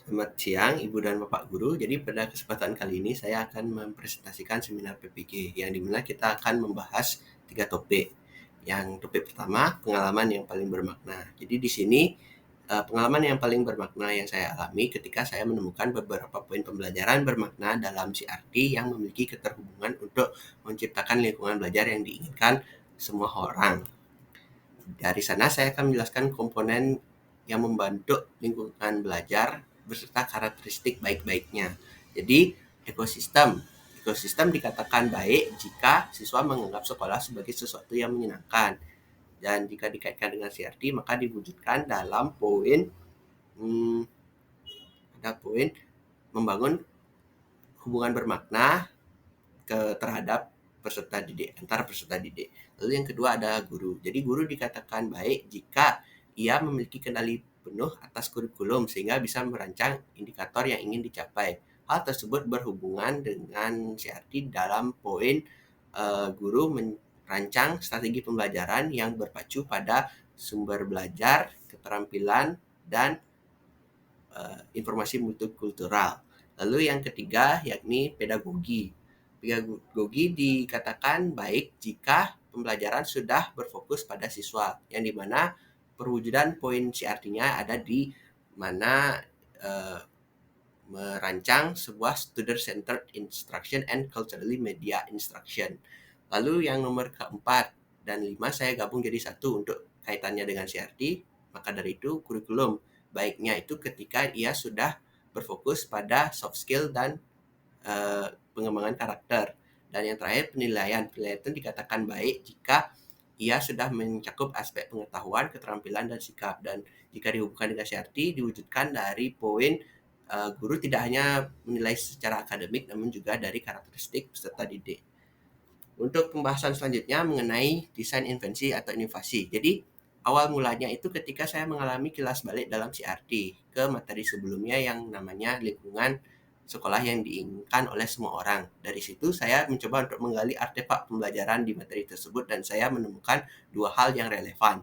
Selamat siang Ibu dan Bapak Guru. Jadi pada kesempatan kali ini saya akan mempresentasikan seminar PPG yang dimana kita akan membahas 3 topik. Yang topik pertama, pengalaman yang paling bermakna. Jadi di sini pengalaman yang paling bermakna yang saya alami ketika saya menemukan beberapa poin pembelajaran bermakna dalam CRT yang memiliki keterhubungan untuk menciptakan lingkungan belajar yang diinginkan semua orang. Dari sana saya akan menjelaskan komponen yang membentuk lingkungan belajar beserta karakteristik baik-baiknya. Jadi ekosistem. Ekosistem dikatakan baik jika siswa menganggap sekolah sebagai sesuatu yang menyenangkan. Dan jika dikaitkan dengan CRT maka diwujudkan dalam poin hmm, ada poin membangun hubungan bermakna terhadap peserta didik, antara peserta didik. Lalu yang kedua ada guru. Jadi guru dikatakan baik jika ia memiliki kendali penuh atas kurikulum sehingga bisa merancang indikator yang ingin dicapai. Hal tersebut berhubungan dengan CRT dalam poin guru merancang strategi pembelajaran yang berpacu pada sumber belajar, keterampilan, dan informasi multikultural. Lalu yang ketiga yakni pedagogi. Pedagogi dikatakan baik jika pembelajaran sudah berfokus pada siswa, yang dimana perwujudan poin CRT-nya ada di mana eh, merancang sebuah student-centered instruction and culturally media instruction. Lalu yang nomor keempat dan lima saya gabung jadi satu untuk kaitannya dengan CRT. Maka dari itu kurikulum baiknya itu ketika ia sudah berfokus pada soft skill dan pengembangan karakter. Dan yang terakhir penilaian. Penilaian itu dikatakan baik jika ia sudah mencakup aspek pengetahuan, keterampilan, dan sikap. Dan jika dihubungkan dengan CRT, diwujudkan dari poin guru tidak hanya menilai secara akademik, namun juga dari karakteristik peserta didik. Untuk pembahasan selanjutnya mengenai desain invensi atau inovasi. Jadi, awal mulanya itu ketika saya mengalami kilas balik dalam CRT ke materi sebelumnya yang namanya lingkungan sekolah yang diinginkan oleh semua orang. Dari situ saya mencoba untuk menggali artefak pembelajaran di materi tersebut dan saya menemukan dua hal yang relevan.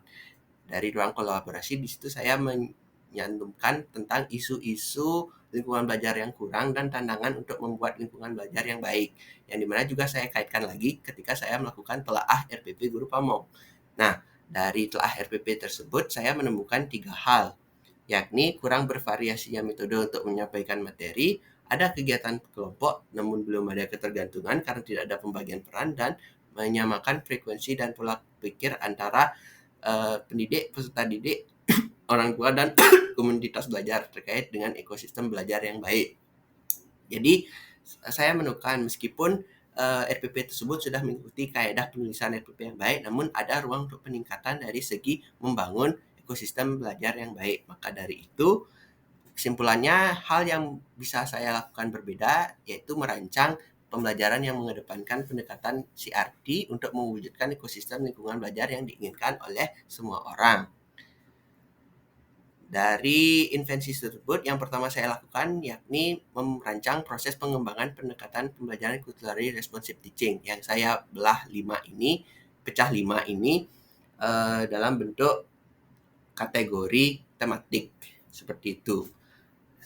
Dari ruang kolaborasi di situ saya menyantumkan tentang isu-isu lingkungan belajar yang kurang dan tantangan untuk membuat lingkungan belajar yang baik. Yang dimana juga saya kaitkan lagi ketika saya melakukan telaah RPP Guru Pamong. Nah, dari telaah RPP tersebut saya menemukan tiga hal, yakni kurang bervariasinya metode untuk menyampaikan materi, ada kegiatan kelompok namun belum ada ketergantungan karena tidak ada pembagian peran, dan menyamakan frekuensi dan pola pikir antara pendidik, peserta didik, orang tua, dan komunitas belajar terkait dengan ekosistem belajar yang baik. Jadi saya menemukan meskipun RPP tersebut sudah mengikuti kaedah penulisan RPP yang baik, namun ada ruang untuk peningkatan dari segi membangun ekosistem belajar yang baik. Maka dari itu, kesimpulannya hal yang bisa saya lakukan berbeda yaitu merancang pembelajaran yang mengedepankan pendekatan CRT untuk mewujudkan ekosistem lingkungan belajar yang diinginkan oleh semua orang. Dari invensi tersebut, yang pertama saya lakukan yakni merancang proses pengembangan pendekatan pembelajaran culturally responsive teaching yang saya pecah 5 ini dalam bentuk kategori tematik seperti itu.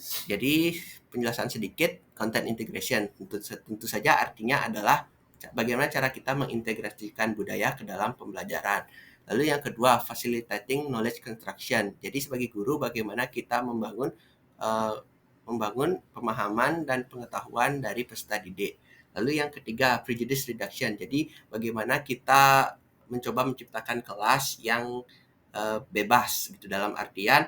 Jadi penjelasan sedikit, content integration tentu saja artinya adalah bagaimana cara kita mengintegrasikan budaya ke dalam pembelajaran. Lalu yang kedua, facilitating knowledge construction. Jadi sebagai guru bagaimana kita uh, membangun pemahaman dan pengetahuan dari peserta didik. Lalu yang ketiga, prejudice reduction. Jadi bagaimana kita mencoba menciptakan kelas yang bebas gitu, dalam artian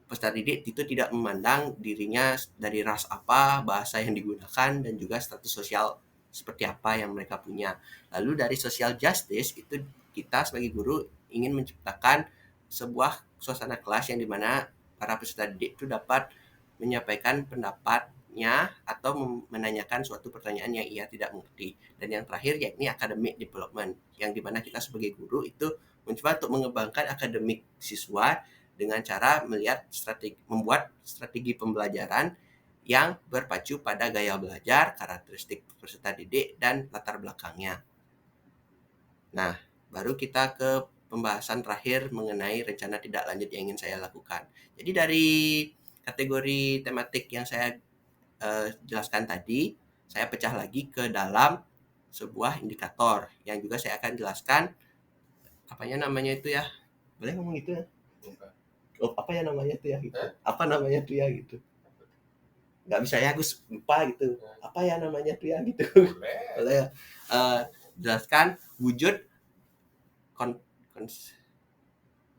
peserta didik itu tidak memandang dirinya dari ras apa, bahasa yang digunakan, dan juga status sosial seperti apa yang mereka punya. Lalu dari social justice itu kita sebagai guru ingin menciptakan sebuah suasana kelas yang dimana para peserta didik itu dapat menyampaikan pendapatnya atau menanyakan suatu pertanyaan yang ia tidak mengerti. Dan yang terakhir yakni academic development, yang dimana kita sebagai guru itu mencoba untuk mengembangkan akademik siswa dengan cara membuat strategi pembelajaran yang berpacu pada gaya belajar, karakteristik peserta didik, dan latar belakangnya. Nah, baru kita ke pembahasan terakhir mengenai rencana tidak lanjut yang ingin saya lakukan. Jadi dari kategori tematik yang saya jelaskan tadi, saya pecah lagi ke dalam sebuah indikator yang juga saya akan jelaskan apanya namanya itu ya. Boleh ngomong gitu ya? Oh, apa ya namanya itu ya gitu. Apa namanya itu ya gitu. Nggak bisa ya Gus, lupa gitu. Apa ya namanya itu ya gitu. Boleh ya. Jelaskan wujud kon, kon,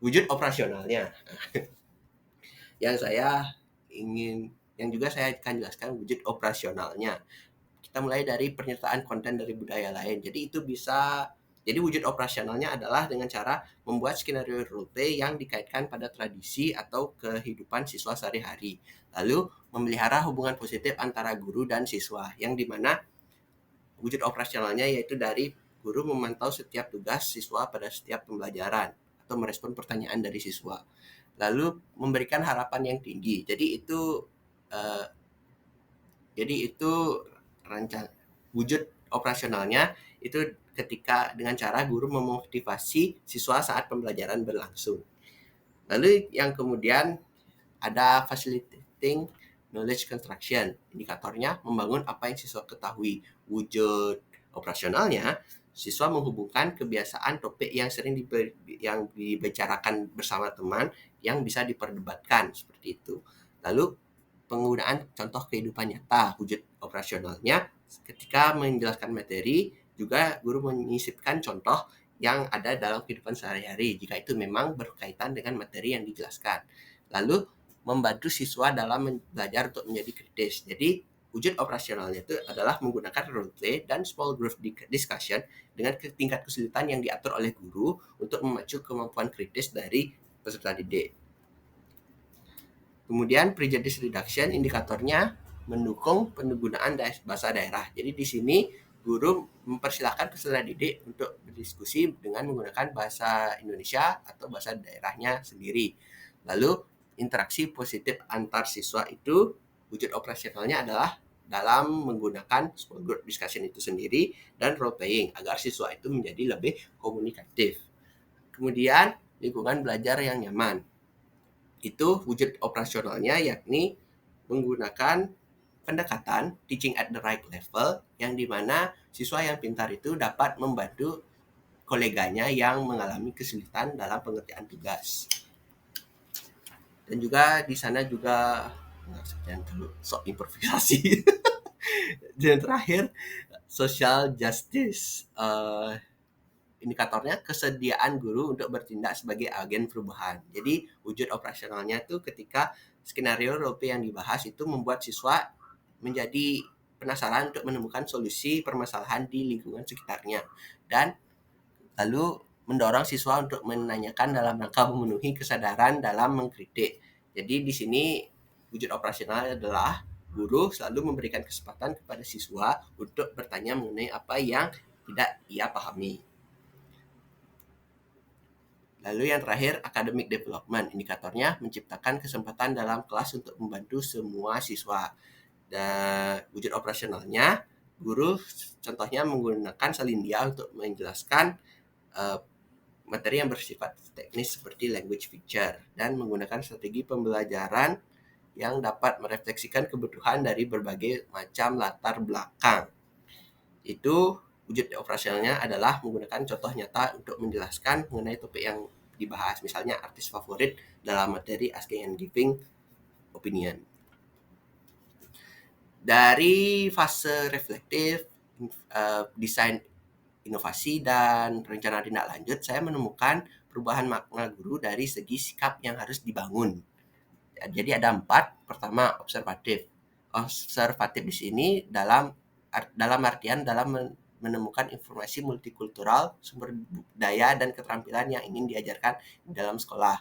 wujud operasionalnya. Yang saya ingin yang juga saya akan jelaskan wujud operasionalnya. Kita mulai dari pernyataan konten dari budaya lain. Jadi wujud operasionalnya adalah dengan cara membuat skenario roleplay yang dikaitkan pada tradisi atau kehidupan siswa sehari-hari. Lalu memelihara hubungan positif antara guru dan siswa, yang dimana wujud operasionalnya yaitu dari guru memantau setiap tugas siswa pada setiap pembelajaran atau merespon pertanyaan dari siswa. Lalu memberikan harapan yang tinggi. Uh, jadi itu wujud operasionalnya itu ketika dengan cara guru memotivasi siswa saat pembelajaran berlangsung. Lalu yang kemudian ada facilitating knowledge construction. Indikatornya membangun apa yang siswa ketahui. Wujud operasionalnya, siswa menghubungkan kebiasaan topik yang sering yang dibicarakan bersama teman yang bisa diperdebatkan seperti itu. Lalu penggunaan contoh kehidupan nyata. Wujud operasionalnya ketika menjelaskan materi juga guru menyisipkan contoh yang ada dalam kehidupan sehari-hari jika itu memang berkaitan dengan materi yang dijelaskan. Lalu membantu siswa dalam belajar untuk menjadi kritis. Jadi wujud operasionalnya itu adalah menggunakan role play dan small group discussion dengan tingkat kesulitan yang diatur oleh guru untuk memacu kemampuan kritis dari peserta didik. Kemudian prejudice reduction indikatornya mendukung penggunaan bahasa daerah. Jadi di sini guru mempersilahkan peserta didik untuk berdiskusi dengan menggunakan bahasa Indonesia atau bahasa daerahnya sendiri. Lalu interaksi positif antar siswa itu wujud operasionalnya adalah dalam menggunakan small group discussion itu sendiri dan role playing agar siswa itu menjadi lebih komunikatif. Kemudian lingkungan belajar yang nyaman. Itu wujud operasionalnya yakni menggunakan pendekatan teaching at the right level yang dimana siswa yang pintar itu dapat membantu koleganya yang mengalami kesulitan dalam pengertian tugas. Dan juga di sana juga sok improvisasi. Dan terakhir social justice. Indikatornya kesediaan guru untuk bertindak sebagai agen perubahan. Jadi wujud operasionalnya itu ketika skenario roleplay yang dibahas itu membuat siswa menjadi penasaran untuk menemukan solusi permasalahan di lingkungan sekitarnya dan lalu mendorong siswa untuk menanyakan dalam rangka memenuhi kesadaran dalam mengkritik. Jadi di sini wujud operasional adalah guru selalu memberikan kesempatan kepada siswa untuk bertanya mengenai apa yang tidak ia pahami. Lalu yang terakhir, academic development. Indikatornya menciptakan kesempatan dalam kelas untuk membantu semua siswa. Dan wujud operasionalnya, guru contohnya menggunakan salindia untuk menjelaskan materi yang bersifat teknis seperti language feature dan menggunakan strategi pembelajaran yang dapat merefleksikan kebutuhan dari berbagai macam latar belakang. Itu wujud operasionalnya adalah menggunakan contoh nyata untuk menjelaskan mengenai topik yang dibahas, misalnya artis favorit dalam materi asking and giving opinion. Dari fase reflektif, desain inovasi dan rencana tindak lanjut, saya menemukan perubahan makna guru dari segi sikap yang harus dibangun. Jadi ada 4. Pertama, observatif. Observatif di sini dalam artian dalam menemukan informasi multikultural, sumber daya dan keterampilan yang ingin diajarkan di dalam sekolah.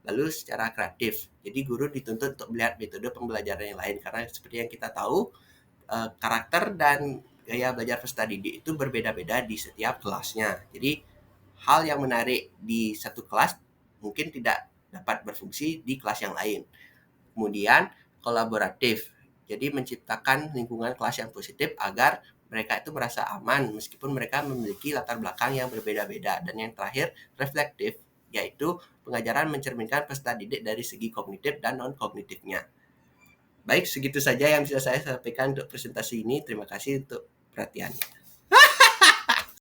Lalu secara kreatif, jadi guru dituntut untuk melihat metode pembelajaran yang lain karena seperti yang kita tahu karakter dan gaya belajar peserta didik itu berbeda-beda di setiap kelasnya. Jadi hal yang menarik di satu kelas mungkin tidak dapat berfungsi di kelas yang lain. Kemudian kolaboratif, jadi menciptakan lingkungan kelas yang positif agar mereka itu merasa aman meskipun mereka memiliki latar belakang yang berbeda-beda. Dan yang terakhir reflektif, yaitu pengajaran mencerminkan peserta didik dari segi kognitif dan non-kognitifnya. Baik, segitu saja yang bisa saya sampaikan untuk presentasi ini. Terima kasih untuk perhatiannya.